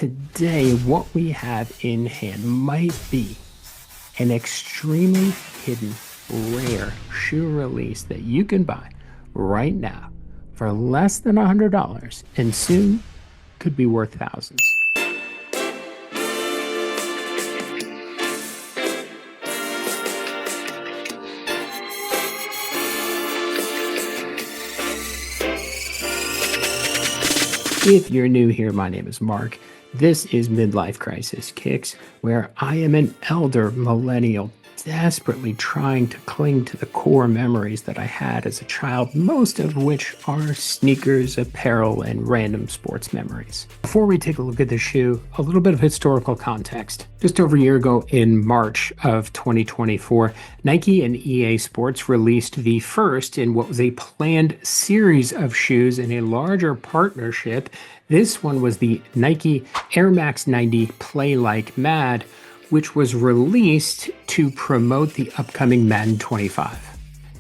today, what we have in hand might be an extremely hidden, rare shoe release that you can buy right now for less than $100 and soon could be worth thousands. If you're new here, my name is Mark. This is Midlife Crisis Kicks, where I am an elder millennial desperately trying to cling to the core memories that I had as a child, most of which are sneakers, apparel, and random sports memories. Before we take a look at the shoe, a little bit of historical context. Just over a year ago in March of 2024, Nike and EA Sports released the first in what was a planned series of shoes in a larger partnership. This one was the Nike Air Max 90 Play Like Mad, which was released to promote the upcoming Madden 25.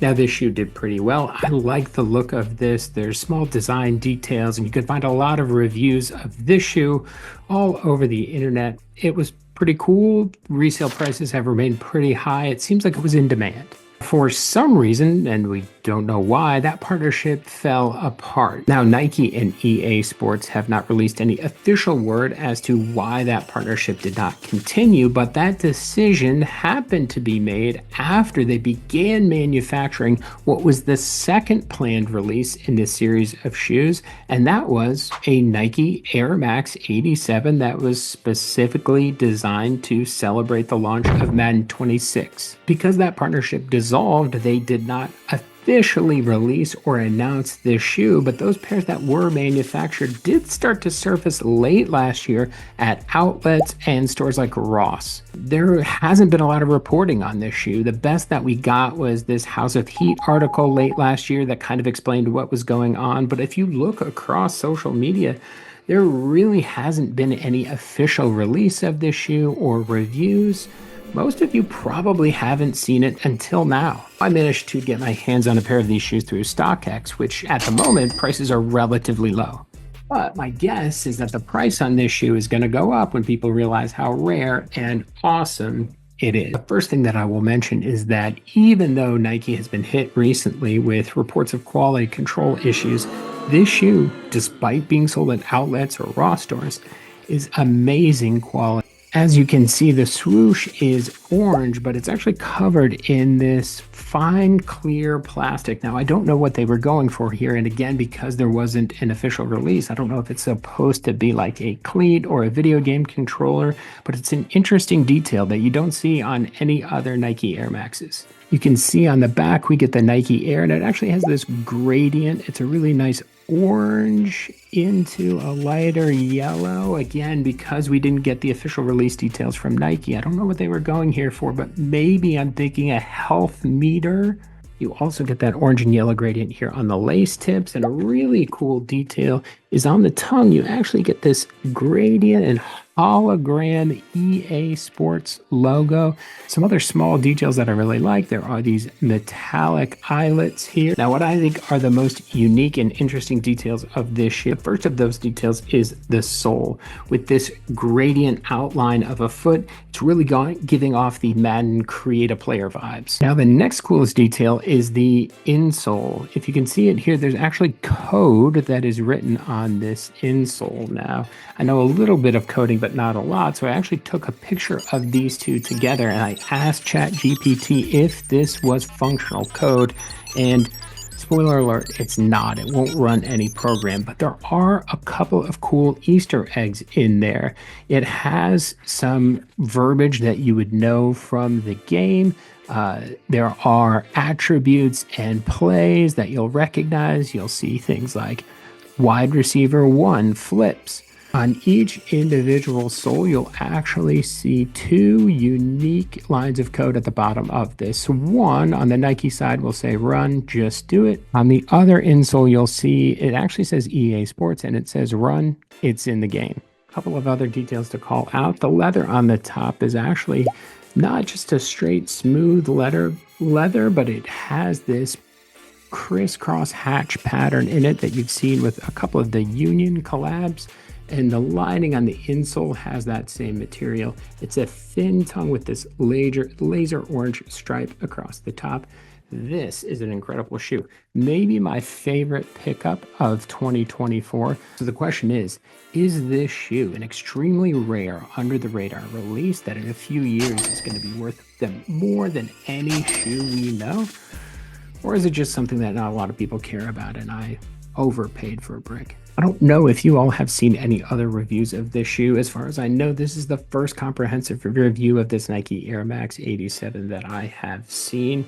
Now, this shoe did pretty well. I like the look of this. There's small design details, and you can find a lot of reviews of this shoe all over the internet. It was pretty cool. Resale prices have remained pretty high. It seems like it was in demand. For some reason, and we don't know why, that partnership fell apart. Now, Nike and EA Sports have not released any official word as to why that partnership did not continue, but that decision happened to be made after they began manufacturing what was the second planned release in this series of shoes, and that was a Nike Air Max 87 that was specifically designed to celebrate the launch of Madden 26. Because that partnership dissolved, they did not officially release or announce this shoe, but those pairs that were manufactured did start to surface late last year at outlets and stores like Ross. There hasn't been a lot of reporting on this shoe. The best that we got was this House of Heat article late last year that kind of explained what was going on, but if you look across social media, there really hasn't been any official release of this shoe or reviews. Most of you probably haven't seen it until now. I managed to get my hands on a pair of these shoes through StockX, which at the moment, prices are relatively low. But my guess is that the price on this shoe is going to go up when people realize how rare and awesome it is. The first thing that I will mention is that even though Nike has been hit recently with reports of quality control issues, this shoe, despite being sold at outlets or Raw stores, is amazing quality. As you can see, the swoosh is orange, but it's actually covered in this fine, clear plastic. Now, I don't know what they were going for here. And again, because there wasn't an official release, I don't know if it's supposed to be like a cleat or a video game controller, but it's an interesting detail that you don't see on any other Nike Air Maxes. You can see on the back, we get the Nike Air, and it actually has this gradient. It's a really nice orange into a lighter yellow. Again, because we didn't get the official release details from Nike, I don't know what they were going here for, but maybe I'm thinking a health meter. You also get that orange and yellow gradient here on the lace tips, and a really cool detail is on the tongue. You actually get this gradient and hologram EA Sports logo. Some other small details that I really like, there are these metallic eyelets here. Now, what I think are the most unique and interesting details of this shoe, the first of those details is the sole. With this gradient outline of a foot, it's really giving off the Madden create-a-player vibes. Now, the next coolest detail is the insole. If you can see it here, there's actually code that is written on this insole. Now, I know a little bit of coding, but not a lot. So I actually took a picture of these two together and I asked ChatGPT if this was functional code. And spoiler alert, it's not. It won't run any program, but there are a couple of cool Easter eggs in there. It has some verbiage that you would know from the game. There are attributes and plays that you'll recognize. You'll see things like wide receiver 1 flips. On each individual sole, you'll actually see two unique lines of code at the bottom of this. One on the Nike side will say run, just do it. On the other insole, you'll see it actually says EA Sports and it says run, it's in the game. A couple of other details to call out. The leather on the top is actually not just a straight smooth leather, but it has this crisscross hatch pattern in it that you've seen with a couple of the Union collabs. and the lining on the insole has that same material. It's a thin tongue with this laser orange stripe across the top. This is an incredible shoe. Maybe my favorite pickup of 2024. So the question is this shoe an extremely rare, under the radar release that in a few years is going to be worth them more than any shoe we know? Or is it just something that not a lot of people care about and I overpaid for a brick? I don't know if you all have seen any other reviews of this shoe. As far as I know, this is the first comprehensive review of this Nike Air Max 87 that I have seen.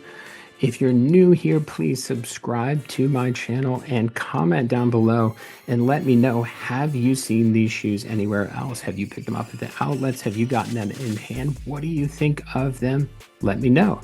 If you're new here, please subscribe to my channel and comment down below and let me know, have you seen these shoes anywhere else? Have you picked them up at the outlets? Have you gotten them in hand? What do you think of them? Let me know.